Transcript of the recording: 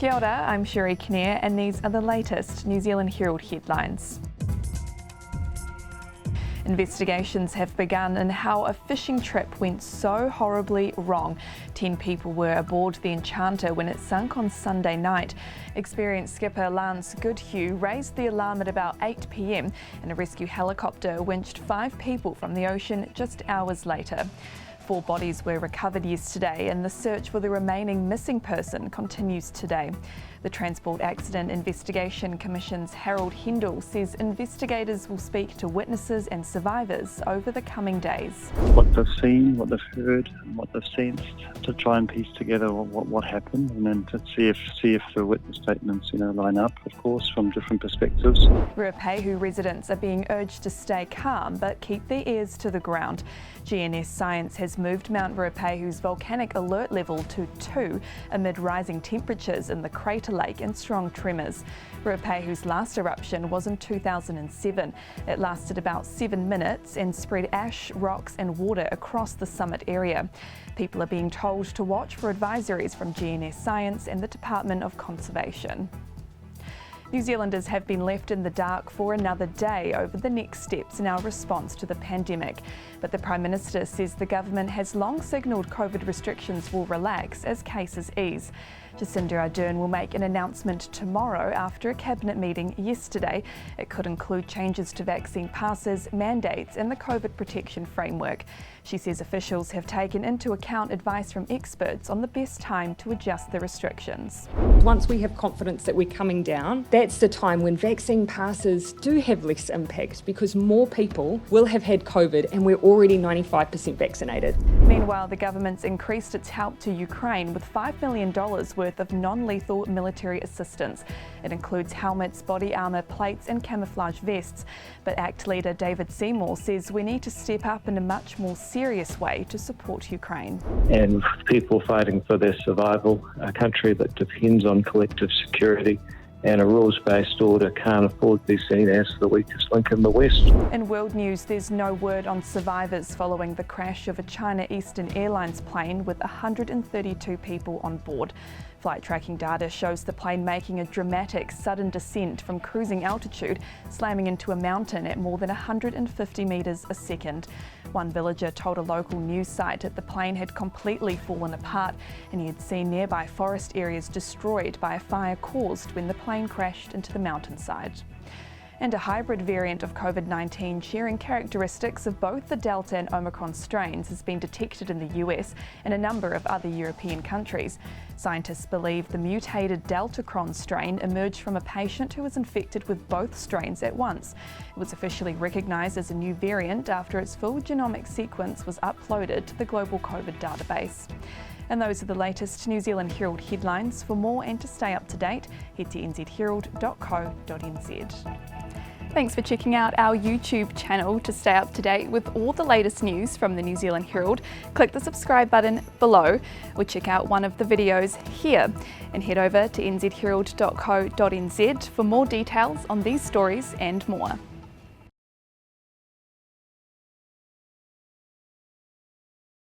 Kia ora, I'm Sherry Kinnear and these are the latest New Zealand Herald headlines. Investigations have begun in how a fishing trip went so horribly wrong. 10 people were aboard the Enchanter when it sunk on Sunday night. Experienced skipper Lance Goodhue raised the alarm at about 8 p.m. and a rescue helicopter winched 5 people from the ocean just hours later. 4 bodies were recovered yesterday and the search for the remaining missing person continues today. The Transport Accident Investigation Commission's Harold Hendel says investigators will speak to witnesses and survivors over the coming days. What they've seen, what they've heard, and what they've sensed, to try and piece together what happened, and then to see if the witness statements line up, of course, from different perspectives. Ruapehu residents are being urged to stay calm but keep their ears to the ground. GNS Science has moved Mount Ruapehu's volcanic alert level to 2 amid rising temperatures in the crater lake and strong tremors. Ruapehu's last eruption was in 2007. It lasted about 7 minutes and spread ash, rocks and water across the summit area. People are being told to watch for advisories from GNS Science and the Department of Conservation. New Zealanders have been left in the dark for another day over the next steps in our response to the pandemic. But the Prime Minister says the government has long signalled COVID restrictions will relax as cases ease. Jacinda Ardern will make an announcement tomorrow after a cabinet meeting yesterday. It could include changes to vaccine passes, mandates and the COVID protection framework. She says officials have taken into account advice from experts on the best time to adjust the restrictions. Once we have confidence that we're coming down, that's the time when vaccine passes do have less impact because more people will have had COVID and we're already 95% vaccinated. Meanwhile, the government's increased its help to Ukraine with $5 million worth of non-lethal military assistance. It includes helmets, body armour, plates and camouflage vests. But ACT leader David Seymour says we need to step up in a much more serious way to support Ukraine. And people fighting for their survival, a country that depends on collective security and a rules-based order can't afford to be seen as the weakest link in the West. In world news, there's no word on survivors following the crash of a China Eastern Airlines plane with 132 people on board. Flight tracking data shows the plane making a dramatic sudden descent from cruising altitude, slamming into a mountain at more than 150 metres a second. One villager told a local news site that the plane had completely fallen apart and he had seen nearby forest areas destroyed by a fire caused when the plane crashed into the mountainside. And a hybrid variant of COVID-19 sharing characteristics of both the Delta and Omicron strains has been detected in the US and a number of other European countries. Scientists believe the mutated Deltacron strain emerged from a patient who was infected with both strains at once. It was officially recognised as a new variant after its full genomic sequence was uploaded to the global COVID database. And those are the latest New Zealand Herald headlines. For more and to stay up to date, head to nzherald.co.nz. Thanks for checking out our YouTube channel to stay up to date with all the latest news from the New Zealand Herald. Click the subscribe button below or check out one of the videos here and head over to nzherald.co.nz for more details on these stories and more.